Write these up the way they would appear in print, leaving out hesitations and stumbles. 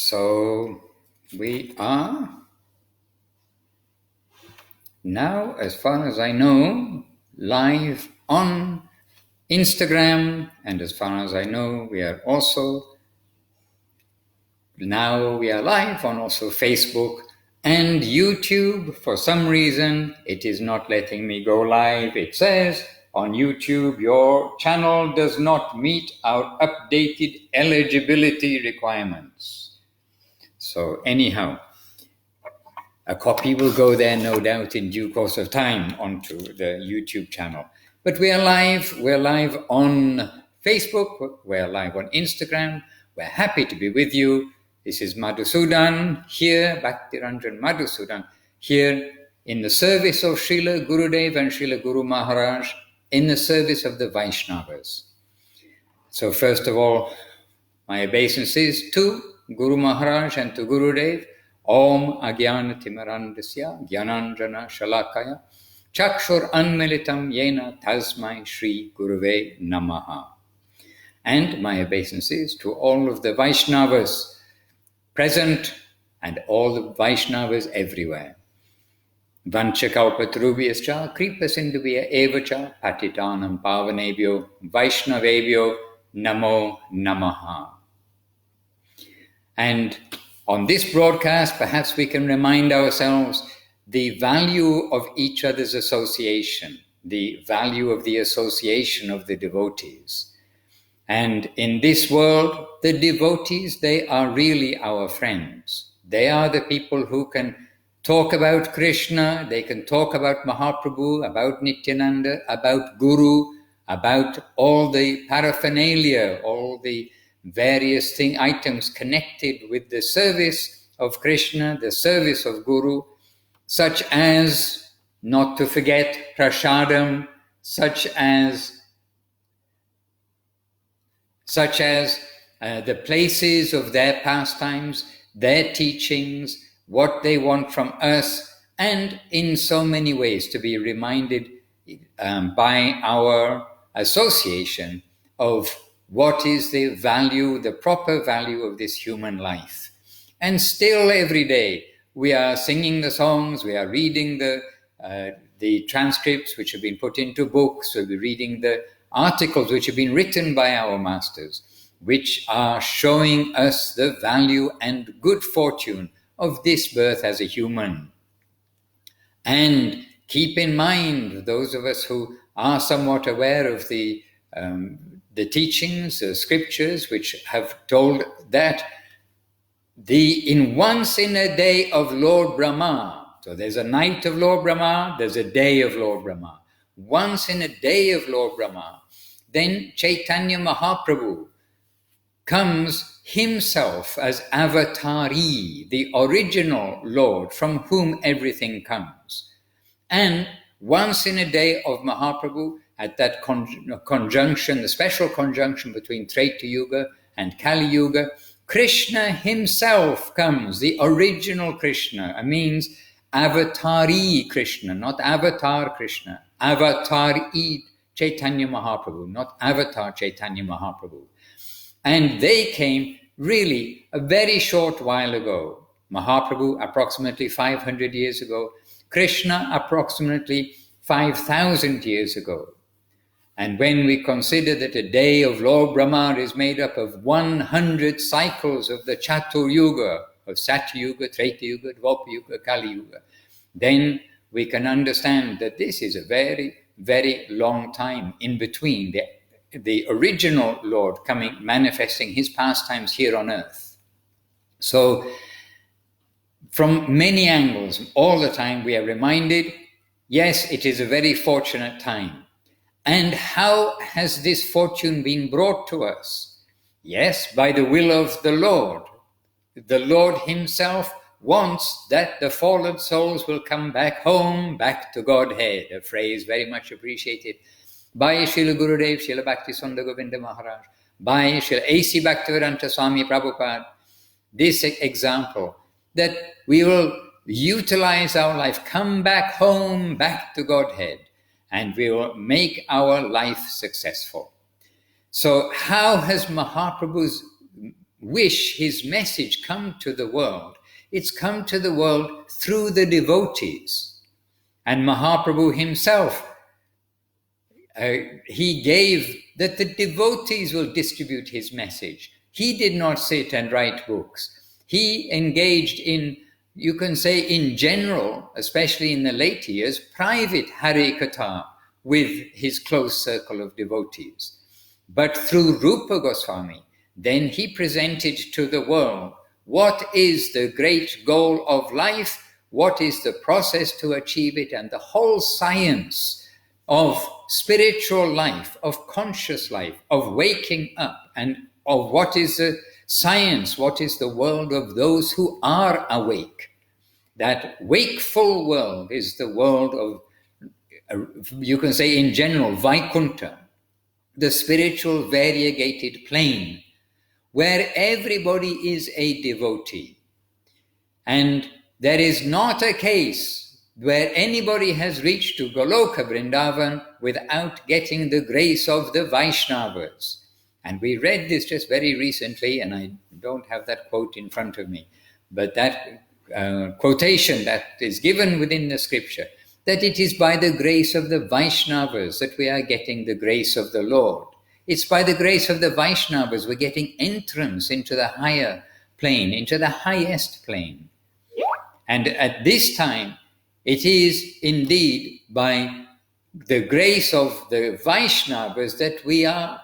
So we are now, as far as I know, live on Instagram, and as far as I know, we are live on also Facebook and YouTube. For some reason, it is not letting me go live. It says on YouTube, your channel does not meet our updated eligibility requirements. So anyhow, a copy will go there, no doubt, in due course of time onto the YouTube channel. But we're live on Facebook, we're live on Instagram. We're happy to be with you. This is Madhusudan here, Bhakti Ranjan Madhusudan, here in the service of Srila Gurudev and Srila Guru Maharaj, in the service of the Vaishnavas. So first of all, my obeisances to Guru Maharaj and to Gurudev. Om Agyana Timarandasya Gyananjana Shalakaya Chakshur Anmilitam Yena Tasmai Shri Guruve Namaha. And my obeisances to all of the Vaishnavas present and all the Vaishnavas everywhere. Vanchakalpatarubhyascha Kripasindubhya Evacha Patitanam Pavanebhyo Vaishnavebhyo Namo Namaha. And on this broadcast, perhaps we can remind ourselves the value of each other's association, the value of the association of the devotees. And in this world, the devotees, they are really our friends. They are the people who can talk about Krishna, they can talk about Mahaprabhu, about Nityananda, about Guru, about all the paraphernalia, all the various items connected with the service of Krishna, the service of Guru, such as, not to forget, prasadam, such as the places of their pastimes, their teachings, what they want from us, and in so many ways to be reminded by our association of what is the value, the proper value of this human life. And still every day we are singing the songs, we are reading the transcripts which have been put into books, we'll be reading the articles which have been written by our masters, which are showing us the value and good fortune of this birth as a human. And keep in mind, those of us who are somewhat aware of the teachings, the scriptures, which have told that once in a day of Lord Brahma, so there's a night of Lord Brahma, there's a day of Lord Brahma. Once in a day of Lord Brahma, then Chaitanya Mahaprabhu comes himself as Avatari, the original Lord from whom everything comes. And once in a day of Mahaprabhu, at that conjunction, the special conjunction between Treta Yuga and Kali Yuga, Krishna himself comes, the original Krishna. It means Avatari Krishna, not Avatar Krishna. Avatari Chaitanya Mahaprabhu, not Avatar Chaitanya Mahaprabhu. And they came really a very short while ago. Mahaprabhu approximately 500 years ago. Krishna approximately 5,000 years ago. And when we consider that a day of Lord Brahma is made up of 100 cycles of the Chatur Yuga, of Satya Yuga, Treta Yuga, Dvapara Yuga, Kali Yuga, then we can understand that this is a very, very long time in between the original Lord coming, manifesting his pastimes here on earth. So, from many angles, all the time we are reminded, yes, it is a very fortunate time. And how has this fortune been brought to us? Yes, by the will of the Lord. The Lord himself wants that the fallen souls will come back home, back to Godhead, a phrase very much appreciated by Srila Gurudev, Srila Bhakti Maharaj, by Srila A.C. Bhaktivedanta Swami Prabhupada. This example, that we will utilize our life, come back home, back to Godhead, and we will make our life successful. So how has Mahaprabhu's wish his message come to the world, it's come to the world through the devotees. And Mahaprabhu himself, he gave that the devotees will distribute his message. He did not sit and write books. He engaged in, you can say in general, especially in the late years, private Hare Katha with his close circle of devotees. But through Rupa Goswami, then he presented to the world what is the great goal of life, what is the process to achieve it, and the whole science of spiritual life, of conscious life, of waking up, and of what is the science, what is the world of those who are awake. That wakeful world is the world of, you can say in general, Vaikuntha, the spiritual variegated plane, where everybody is a devotee. And there is not a case where anybody has reached to Goloka Vrindavan without getting the grace of the Vaishnavas. And we read this just very recently, and I don't have that quote in front of me, but that quotation that is given within the scripture, that it is by the grace of the Vaishnavas that we are getting the grace of the Lord. It's by the grace of the Vaishnavas we're getting entrance into the higher plane, into the highest plane. And at this time, it is indeed by the grace of the Vaishnavas that we are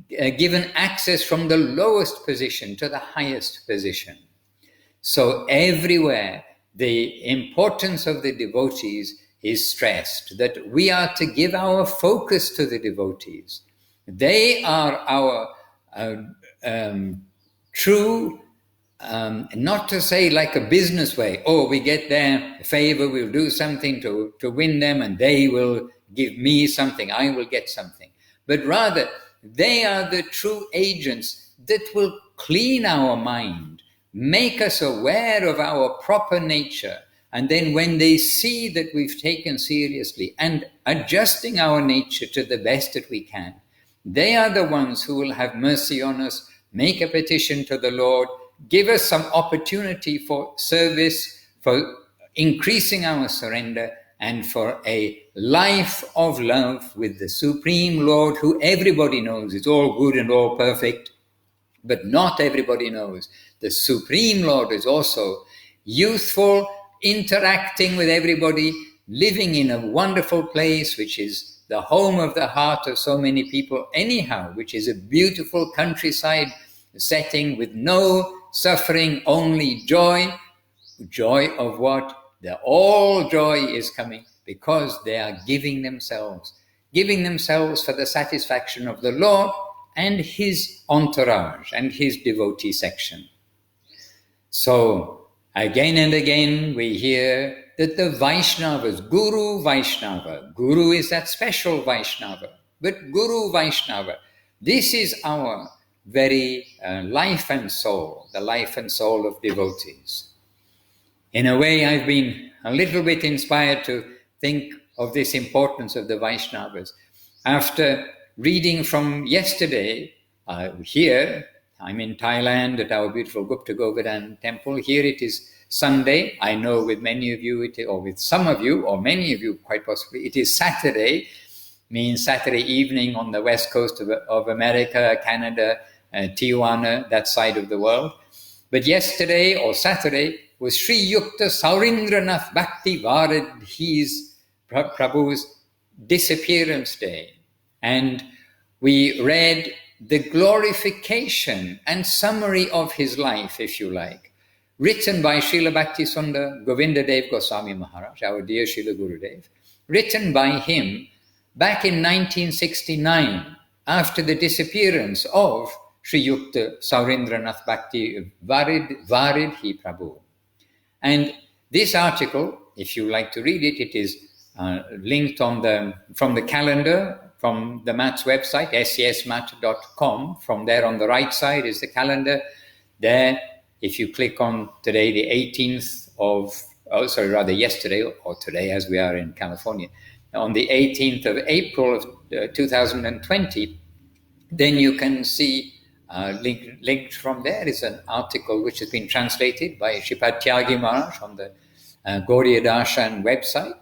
given access from the lowest position to the highest position. So everywhere, the importance of the devotees is stressed, that we are to give our focus to the devotees. They are our true, not to say like a business way, oh, we get their favor, we'll do something to win them, and they will give me something, I will get something. But rather, they are the true agents that will clean our mind, make us aware of our proper nature, and then when they see that we've taken seriously and adjusting our nature to the best that we can, they are the ones who will have mercy on us, make a petition to the Lord, give us some opportunity for service, for increasing our surrender, and for a life of love with the Supreme Lord, who everybody knows is all good and all perfect, but not everybody knows. The Supreme Lord is also youthful, interacting with everybody, living in a wonderful place, which is the home of the heart of so many people anyhow, which is a beautiful countryside setting with no suffering, only joy. Joy of what? All joy is coming because they are giving themselves for the satisfaction of the Lord and his entourage and his devotee section. So again and again we hear that the Vaishnavas, Guru Vaishnava, Guru is that special Vaishnava, but Guru Vaishnava, this is our very life and soul, the life and soul of devotees. In a way, I've been a little bit inspired to think of this importance of the Vaishnavas. After reading from yesterday, here, I'm in Thailand at our beautiful Gupta Govardhan temple. Here it is Sunday. I know with many of you, or with some of you, or many of you quite possibly, it is Saturday, means Saturday evening on the west coast of America, Canada, Tijuana, that side of the world. But yesterday or Saturday was Sri Yukta Saurindranath Bhakti Varid, his Prabhu's disappearance day. And we read the glorification and summary of his life, if you like, written by Srila Bhakti Sundar Govindadev Goswami Maharaj, our dear Srila Gurudev, written by him back in 1969, after the disappearance of Sri Yukta Saurindranath Bhakti Varid Hi Prabhu. And this article, if you like to read it, it is linked from the calendar, from the Mat's website, sesmat.com. From there on the right side is the calendar. There, if you click on today, the 18th of, yesterday or today as we are in California, on the 18th of April of 2020, then you can see Linked from there is an article which has been translated by Shripad Tyagi Maharaj on the Gauriya Darshan website.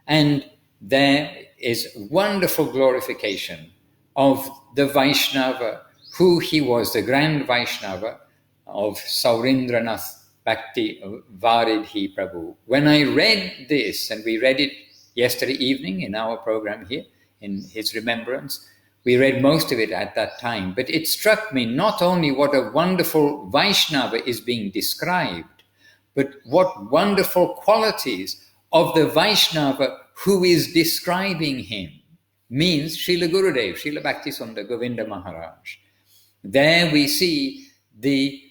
And there is wonderful glorification of the Vaishnava, who he was, the grand Vaishnava of Saurindranath Bhakti Varidhi Prabhu. When I read this, and we read it yesterday evening in our program here, in his remembrance, we read most of it at that time, but it struck me not only what a wonderful Vaishnava is being described, but what wonderful qualities of the Vaishnava who is describing him means Srila Gurudev, Srila Bhaktisundara Govinda Maharaj. There we see the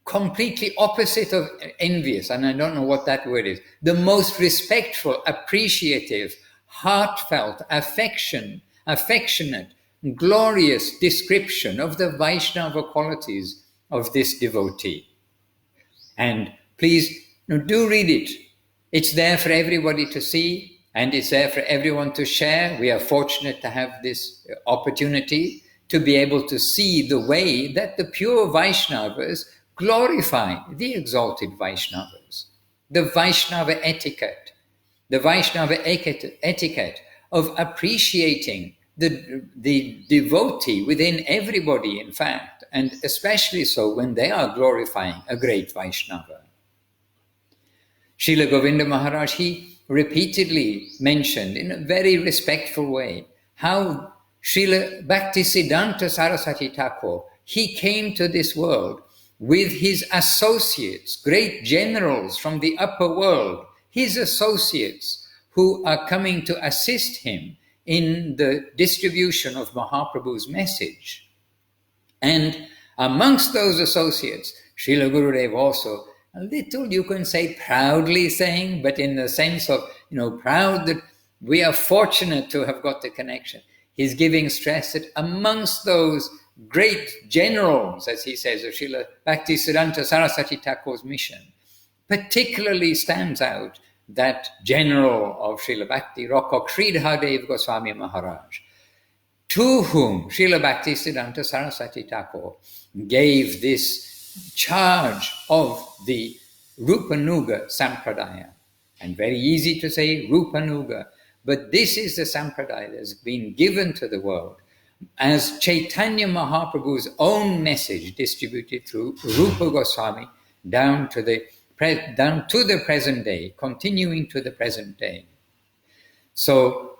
completely opposite of envious, and I don't know what that word is, the most respectful, appreciative, heartfelt, affectionate, glorious description of the Vaishnava qualities of this devotee. And please do read it. It's there for everybody to see, and it's there for everyone to share. We are fortunate to have this opportunity to be able to see the way that the pure Vaishnavas glorify the exalted Vaishnavas. The Vaishnava etiquette of appreciating the devotee within everybody, in fact, and especially so when they are glorifying a great Vaishnava. Srila Govinda Maharaj, he repeatedly mentioned in a very respectful way how Srila Bhaktisiddhanta Saraswati Thakur, he came to this world with his associates, great generals from the upper world, his associates who are coming to assist him in the distribution of Mahaprabhu's message. And amongst those associates, Srila Gurudev also, a little, you can say, proudly saying, but in the sense of, proud that we are fortunate to have got the connection. He's giving stress that amongst those great generals, as he says, of Srila Bhaktisiddhanta Saraswati Thakur's mission, particularly stands out that general of Srila Bhakti Rakok Sridhar Goswami Maharaj, to whom Srila Bhaktisiddhanta Saraswati Thakur gave this charge of the Rupanuga Sampradaya. And very easy to say Rupanuga, but this is the Sampradaya that has been given to the world as Chaitanya Mahaprabhu's own message distributed through Rupa Goswami down to the present day, continuing to the present day. So,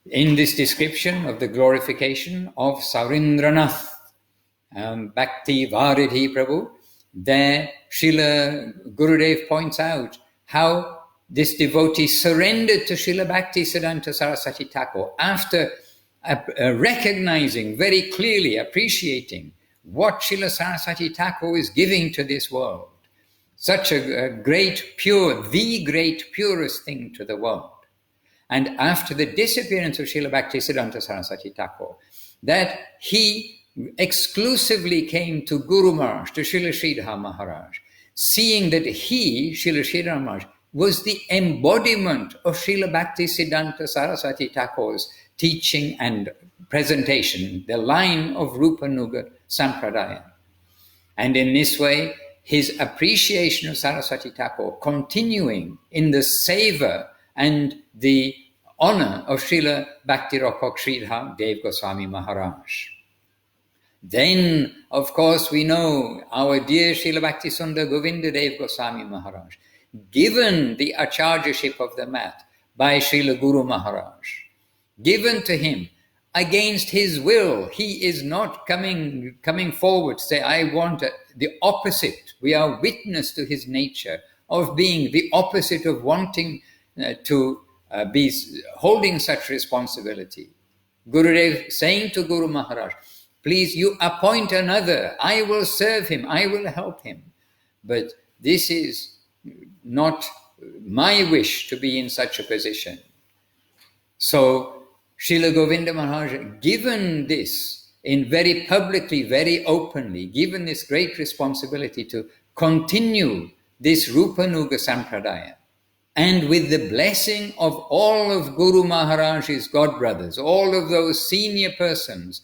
in this description of the glorification of Saurindranath Bhakti Varidhi Prabhu, there Srila Gurudev points out how this devotee surrendered to Srila Bhaktisiddhanta Saraswati Thakur after recognizing very clearly, appreciating what Srila Saraswati Thakur is giving to this world. Such a great, pure, the great, purest thing to the world. And after the disappearance of Srila Bhaktisiddhanta Saraswati Thakur, that he exclusively came to Guru Maharaj, to Srila Sridhar Maharaj, seeing that he, Srila Sridhar Maharaj, was the embodiment of Srila Bhaktisiddhanta Saraswati Thakur's teaching and presentation, the line of Rupanuga Sampradaya. And in this way, his appreciation of Saraswati Thakur continuing in the savor and the honor of Srila Bhakti Rakok Sridhar Dev Goswami Maharaj. Then, of course, we know our dear Srila Bhaktisundara Govinda Dev Goswami Maharaj, given the acharjaship of the mat by Srila Guru Maharaj, given to him against his will. He is not coming forward to say, I want the opposite. We are witness to his nature of being the opposite of wanting to be holding such responsibility. Gurudev saying to Guru Maharaj, please, you appoint another. I will serve him. I will help him. But this is not my wish to be in such a position. So, Srila Govinda Maharaj, given this in very publicly, very openly, given this great responsibility to continue this Rupanuga Sampradaya, and with the blessing of all of Guru Maharaj's godbrothers, all of those senior persons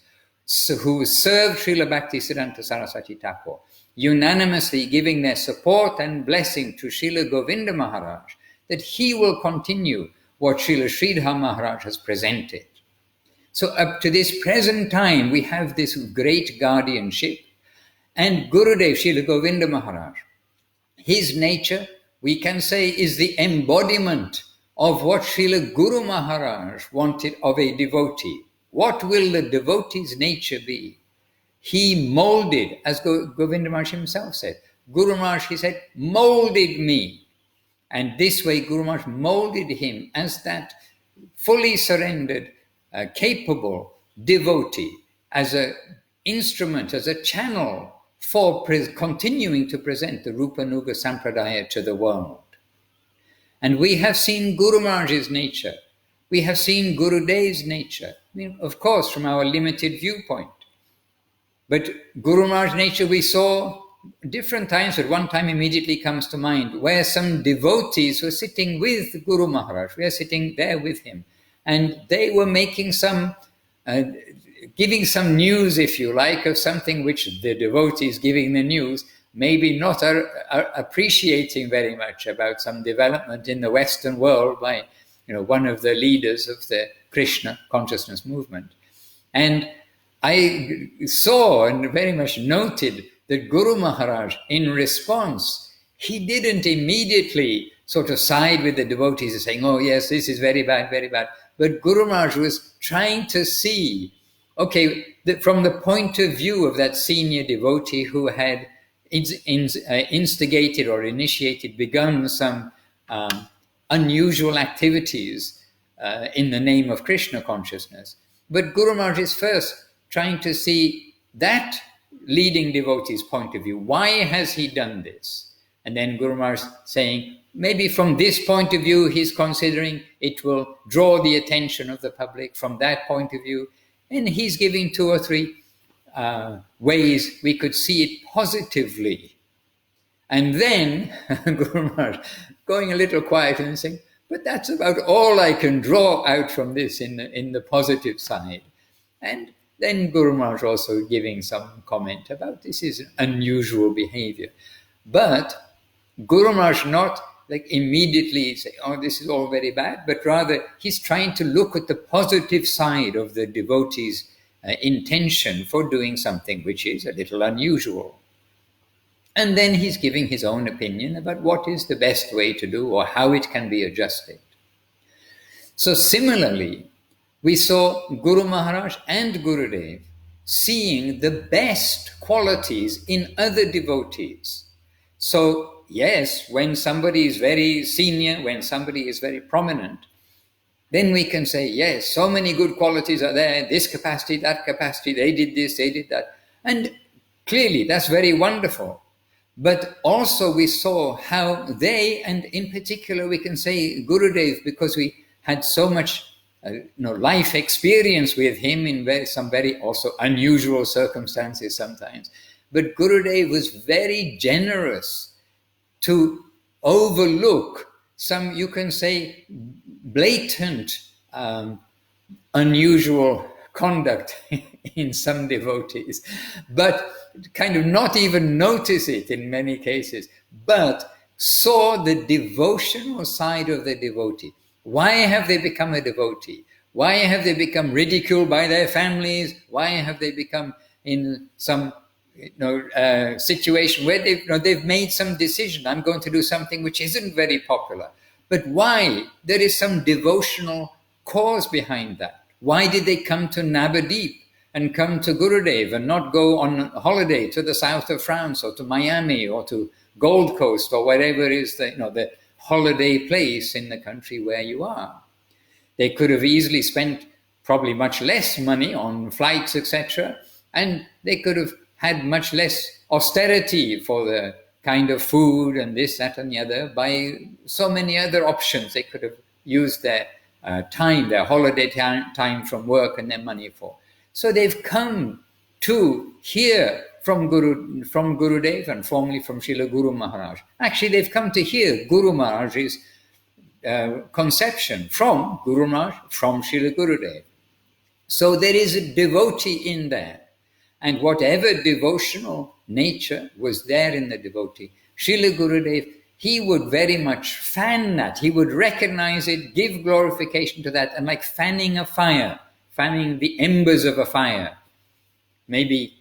who served Srila Bhaktisiddhanta Saraswati Thakur, unanimously giving their support and blessing to Srila Govinda Maharaj, that he will continue what Srila Sridhar Maharaj has presented. So up to this present time, we have this great guardianship. And Gurudev, Srila Govinda Maharaj, his nature, we can say, is the embodiment of what Srila Guru Maharaj wanted of a devotee. What will the devotee's nature be? He molded, as Govinda Maharaj himself said, Guru Maharaj, he said, molded me. And this way Guru Maharaj molded him as that fully surrendered, capable devotee, as an instrument, as a channel for continuing to present the Rupa Nuga Sampradaya to the world. And we have seen Guru Maharaj's nature. We have seen Gurudev's nature. I mean, of course, from our limited viewpoint. But Guru Maharaj's nature we saw different times, but one time immediately comes to mind, where some devotees were sitting with Guru Maharaj. We are sitting there with him. And they were making some, giving some news, if you like, of something which the devotees giving the news maybe not are appreciating very much, about some development in the Western world by one of the leaders of the Krishna consciousness movement. And I saw and very much noted that Guru Maharaj, in response, he didn't immediately sort of side with the devotees and saying, oh yes, this is very bad, very bad. But Guru Maharaj was trying to see, okay, from the point of view of that senior devotee who had instigated or initiated, begun some unusual activities in the name of Krishna consciousness. But Guru Maharaj is first trying to see that leading devotee's point of view. Why has he done this? And then Guru Maharaj saying, maybe from this point of view, he's considering it will draw the attention of the public from that point of view. And he's giving 2 or 3 ways we could see it positively. And then Guru Maharaj going a little quieter and saying, but that's about all I can draw out from this in the positive side. And then Guru Maharaj also giving some comment about this is unusual behavior. But Guru Maharaj not like immediately say, oh, this is all very bad, but rather he's trying to look at the positive side of the devotee's intention for doing something which is a little unusual. And then he's giving his own opinion about what is the best way to do or how it can be adjusted. So similarly, we saw Guru Maharaj and Gurudev seeing the best qualities in other devotees. So yes, when somebody is very senior, when somebody is very prominent, then we can say, yes, so many good qualities are there, this capacity, that capacity, they did this, they did that. And clearly that's very wonderful. But also we saw how they, and in particular we can say Gurudev, because we had so much life experience with him in some very also unusual circumstances sometimes. But Gurudev was very generous to overlook some, you can say, blatant, unusual conduct in some devotees, but kind of not even notice it in many cases, but saw the devotional side of the devotee. Why have they become a devotee? Why have they become ridiculed by their families? Why have they become in some situation where they've made some decision, I'm going to do something which isn't very popular. But why? There is some devotional cause behind that. Why did they come to Navadip and come to Gurudev and not go on holiday to the south of France or to Miami or to Gold Coast or wherever is the holiday place in the country where you are? They could have easily spent probably much less money on flights, etc., and they could have had much less austerity for the kind of food and this, that, and the other by so many other options they could have used their time, their holiday time from work and their money for. So they've come to hear from Gurudev and formerly from Srila Guru Maharaj. Actually, they've come to hear Guru Maharaj's conception from Guru Maharaj, from Srila Gurudev. So there is a devotee in there. And whatever devotional nature was there in the devotee, Srila Gurudev, he would very much fan that. He would recognize it, give glorification to that, and like fanning a fire, fanning the embers of a fire. Maybe,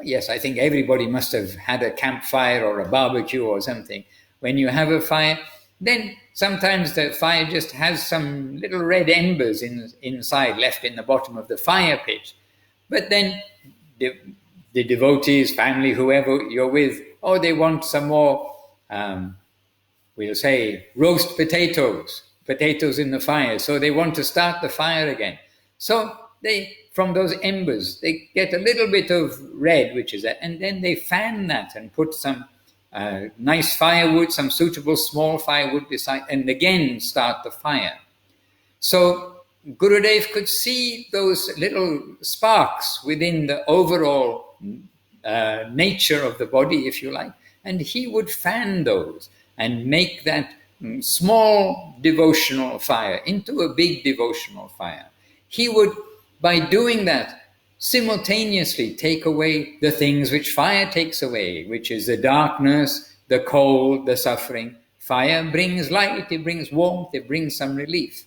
yes, I think everybody must have had a campfire or a barbecue or something. When you have a fire, then sometimes the fire just has some little red embers inside, left in the bottom of the fire pit. But then the devotees, family, whoever you're with, they want some more, we'll say, roast potatoes in the fire. So they want to start the fire again. So from those embers, they get a little bit of red, which is that, and then they fan that and put some nice firewood, some suitable small firewood beside, and again start the fire. So Gurudev could see those little sparks within the overall nature of the body, if you like, and he would fan those and make that small devotional fire into a big devotional fire. He would, by doing that, simultaneously take away the things which fire takes away, which is the darkness, the cold, the suffering. Fire brings light, it brings warmth, it brings some relief.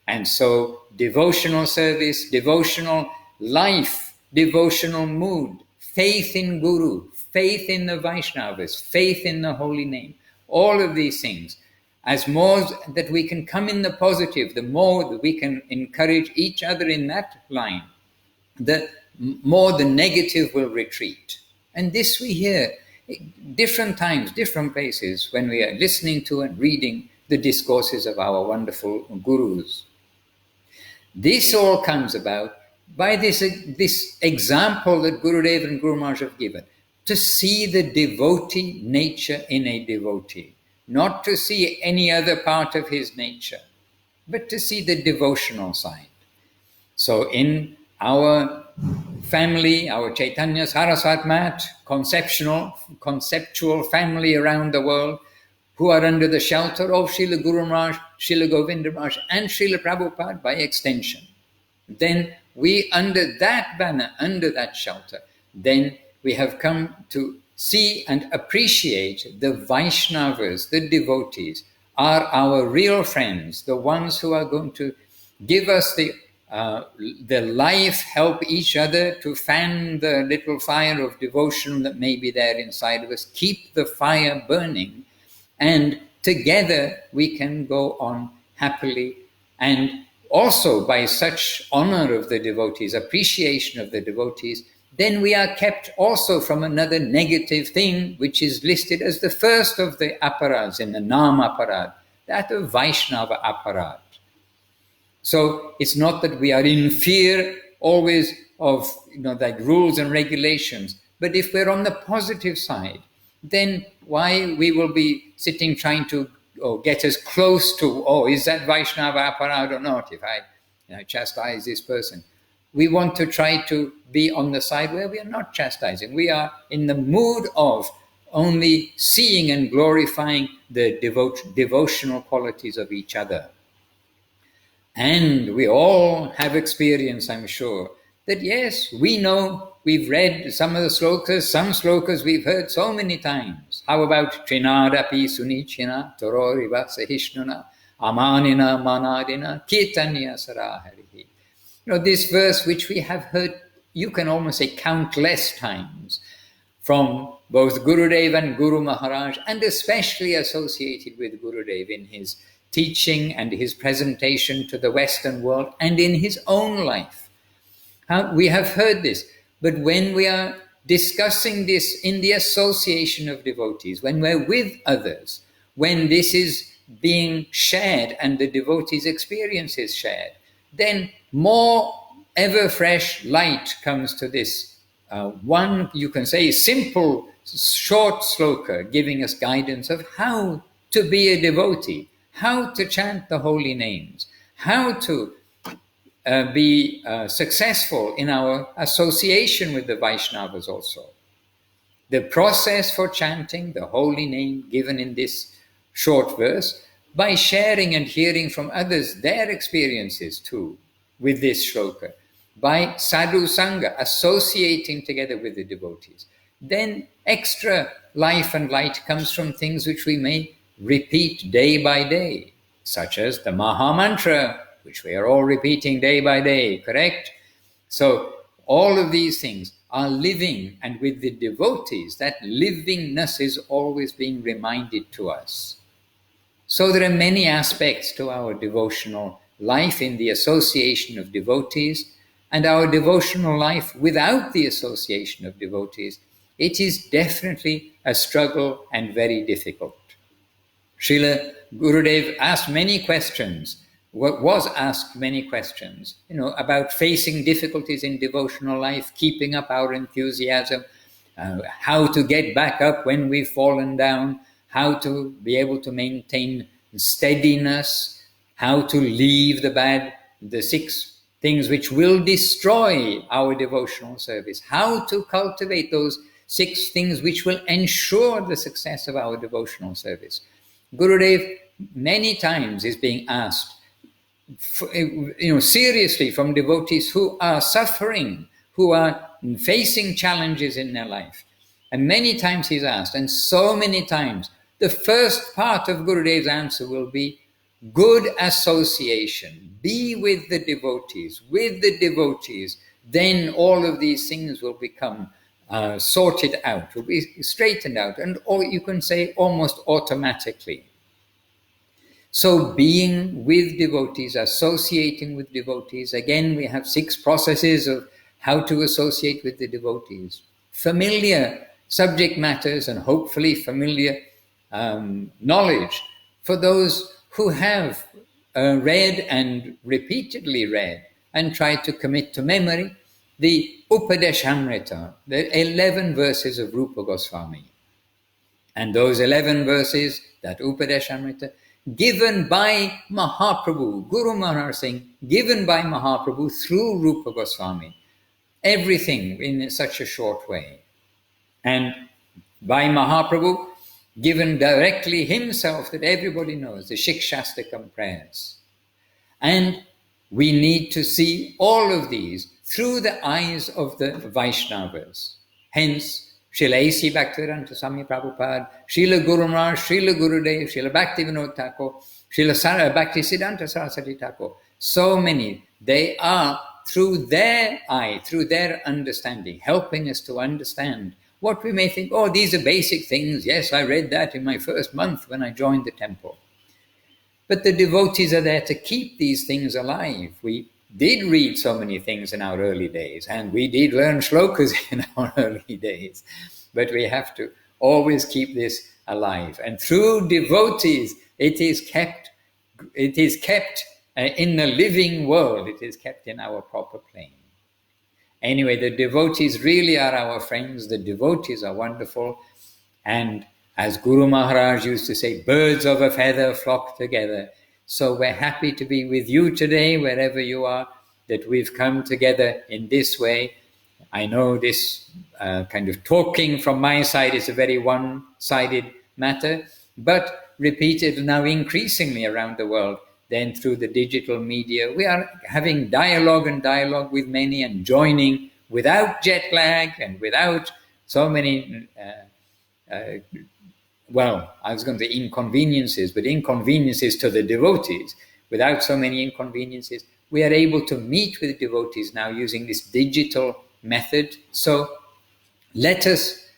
And so devotional service, devotional life, devotional mood, faith in Guru, faith in the Vaishnavas, faith in the holy name, all of these things, as more that we can come in the positive, the more that we can encourage each other in that line, the more the negative will retreat. And this we hear different times, different places, when we are listening to and reading the discourses of our wonderful gurus. This all comes about by this example that Gurudev and Guru Maharaj have given, to see the devotee nature in a devotee, not to see any other part of his nature, but to see the devotional side. So in our family, our Chaitanya Saraswat Mat, conceptual family around the world, who are under the shelter of Srila Guru Maharaj, Srila Govinda Maharaj, and Srila Prabhupada by extension. Then we, under that banner, under that shelter, then we have come to see and appreciate the Vaishnavas, the devotees, are our real friends, the ones who are going to give us the life, help each other to fan the little fire of devotion that may be there inside of us, keep the fire burning, and together we can go on happily. And also by such honor of the devotees, appreciation of the devotees, then we are kept also from another negative thing, which is listed as the first of the aparads in the Nam aparad, that of Vaishnava aparad. So it's not that we are in fear always of like rules and regulations, but if we're on the positive side, then why we will be sitting trying to get as close to, is that Vaishnava aparad or not, if I chastise this person. We want to try to be on the side where we are not chastising. We are in the mood of only seeing and glorifying the devotional qualities of each other. And we all have experience, I'm sure, that yes, we know, we've read some of the slokas, some slokas we've heard so many times. How about Trinadapi Sunichina Tororiva Sahishnuna Amanina Manadina Kirtanya Saraharihi. This verse which we have heard, you can almost say countless times, from both Gurudev and Guru Maharaj, and especially associated with Gurudev in his teaching and his presentation to the Western world and in his own life. We have heard this, but when we are discussing this in the association of devotees, when we're with others, when this is being shared and the devotees' experience is shared, then more ever fresh light comes to this one, you can say, simple, short sloka, giving us guidance of how to be a devotee, how to chant the holy names, how to be successful in our association with the Vaishnavas also. The process for chanting the holy name given in this short verse by sharing and hearing from others their experiences too with this shloka, by sadhu sangha, associating together with the devotees. Then extra life and light comes from things which we may repeat day by day, such as the Maha Mantra, which we are all repeating day by day, correct? So all of these things are living, and with the devotees, that livingness is always being reminded to us. So there are many aspects to our devotional life in the association of devotees, and our devotional life without the association of devotees. It is definitely a struggle and very difficult. Srila Gurudev asked many questions, was asked many questions, about facing difficulties in devotional life, keeping up our enthusiasm, how to get back up when we've fallen down, how to be able to maintain steadiness, how to leave the 6 things which will destroy our devotional service, how to cultivate those 6 things which will ensure the success of our devotional service. Gurudev many times is being asked, seriously, from devotees who are suffering, who are facing challenges in their life. And many times he's asked, and so many times, the first part of Gurudev's answer will be good association. Be with the devotees. With the devotees, then all of these things will become sorted out, will be straightened out, or you can say almost automatically. So being with devotees, associating with devotees, again we have 6 processes of how to associate with the devotees. Familiar subject matters and hopefully familiar knowledge for those who have read and repeatedly read and tried to commit to memory the Upadeshamrita, the 11 verses of Rupa Goswami. And those 11 verses, that Upadeshamrita, given by Mahaprabhu, Guru Maharaj saying, given by Mahaprabhu through Rupa Goswami. Everything in such a short way. And by Mahaprabhu, given directly himself, that everybody knows, the Shikshastakam prayers. And we need to see all of these through the eyes of the Vaishnavas. Hence, Srila A.C. Bhaktivedanta Swami Prabhupada, Srila Guru Maharaj, Srila Gurudev, Srila Bhaktivinoda Thakur, Srila Bhaktisiddhanta Saraswati Thakur, so many, they are through their eye, through their understanding, helping us to understand what we may think, oh, these are basic things. Yes, I read that in my first month when I joined the temple. But the devotees are there to keep these things alive. We did read so many things in our early days, and we did learn shlokas in our early days. But we have to always keep this alive. And through devotees, it is kept in the living world. It is kept in our proper plane. Anyway, the devotees really are our friends. The devotees are wonderful. And as Guru Maharaj used to say, birds of a feather flock together. So we're happy to be with you today, wherever you are, that we've come together in this way. I know this kind of talking from my side is a very one-sided matter, but repeated now increasingly around the world. Then through the digital media, we are having dialogue with many and joining without jet lag and without so many, I was going to say inconveniences, but inconveniences to the devotees. Without so many inconveniences, we are able to meet with devotees now using this digital method. So let us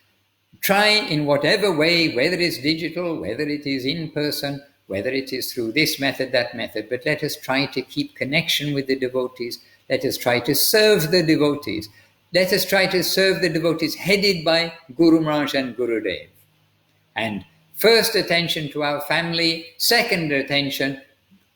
try in whatever way, whether it's digital, whether it is in person, whether it is through this method, that method, but let us try to keep connection with the devotees. Let us try to serve the devotees. Let us try to serve the devotees headed by Guru Maharaj and Gurudev. And first attention to our family, second attention,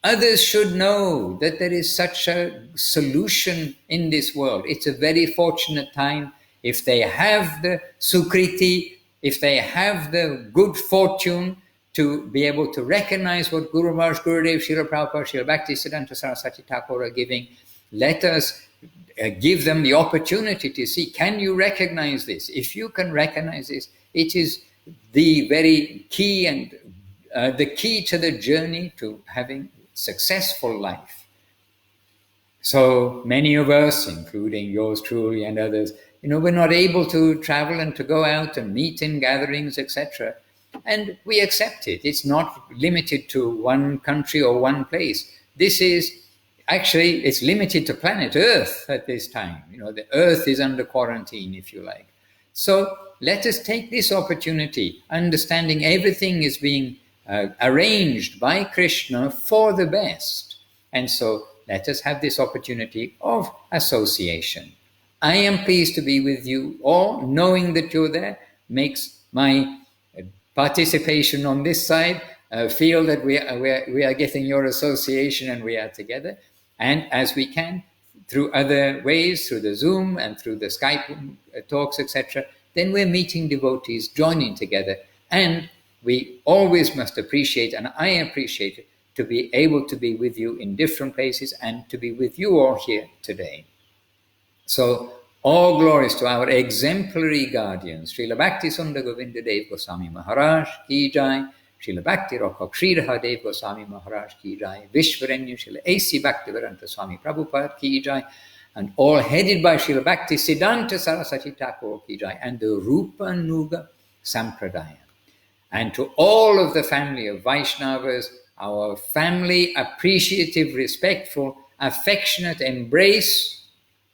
others should know that there is such a solution in this world. It's a very fortunate time if they have the sukriti, if they have the good fortune to be able to recognize what Guru Maharaj, Gurudev, Srila Prabhupada, Srila Bhaktisiddhanta Saraswati Thakur are giving. Let us give them the opportunity to see, can you recognize this? If you can recognize this, it is the very key and the key to the journey to having successful life. So many of us, including yours truly and others, we're not able to travel and to go out and meet in gatherings, etc. And we accept it. It's not limited to one country or one place. This is actually, it's limited to planet Earth at this time. The Earth is under quarantine, if you like. So let us take this opportunity, understanding everything is being arranged by Krishna for the best. And so let us have this opportunity of association. I am pleased to be with you all. Knowing that you're there makes my participation on this side feel that we are getting your association and we are together. And as we can, through other ways, through the Zoom and through the Skype talks, etc., then we're meeting devotees, joining together. And we always must appreciate, and I appreciate it, to be able to be with you in different places and to be with you all here today. So, all glories to our exemplary guardians, Srila Bhakti Sundar Govinda Dev Goswami Maharaj ki jai, Srila Bhakti Rakha Kshiraha Dev Goswami Maharaj ki jai, Vishvaranya Srila A.C. Bhaktivedanta Swami Prabhupada ki jai, and all headed by Srila Bhakti Siddhanta Saraswati Thakur ki jai, and the Rupa Nuga Sampradaya. And to all of the family of Vaishnavas, our family appreciative, respectful, affectionate embrace,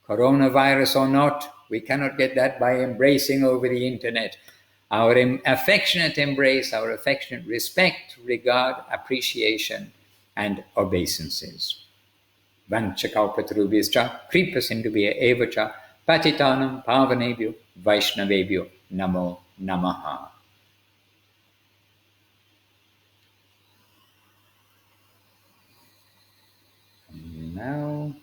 coronavirus or not, we cannot get that by embracing over the internet. Our affectionate embrace, our affectionate respect, regard, appreciation, and obeisances. Vanchakalpatarubhyascha kripasindubhya evacha patitanam pavanebhyo vaishnavebhyo namo namaha. Now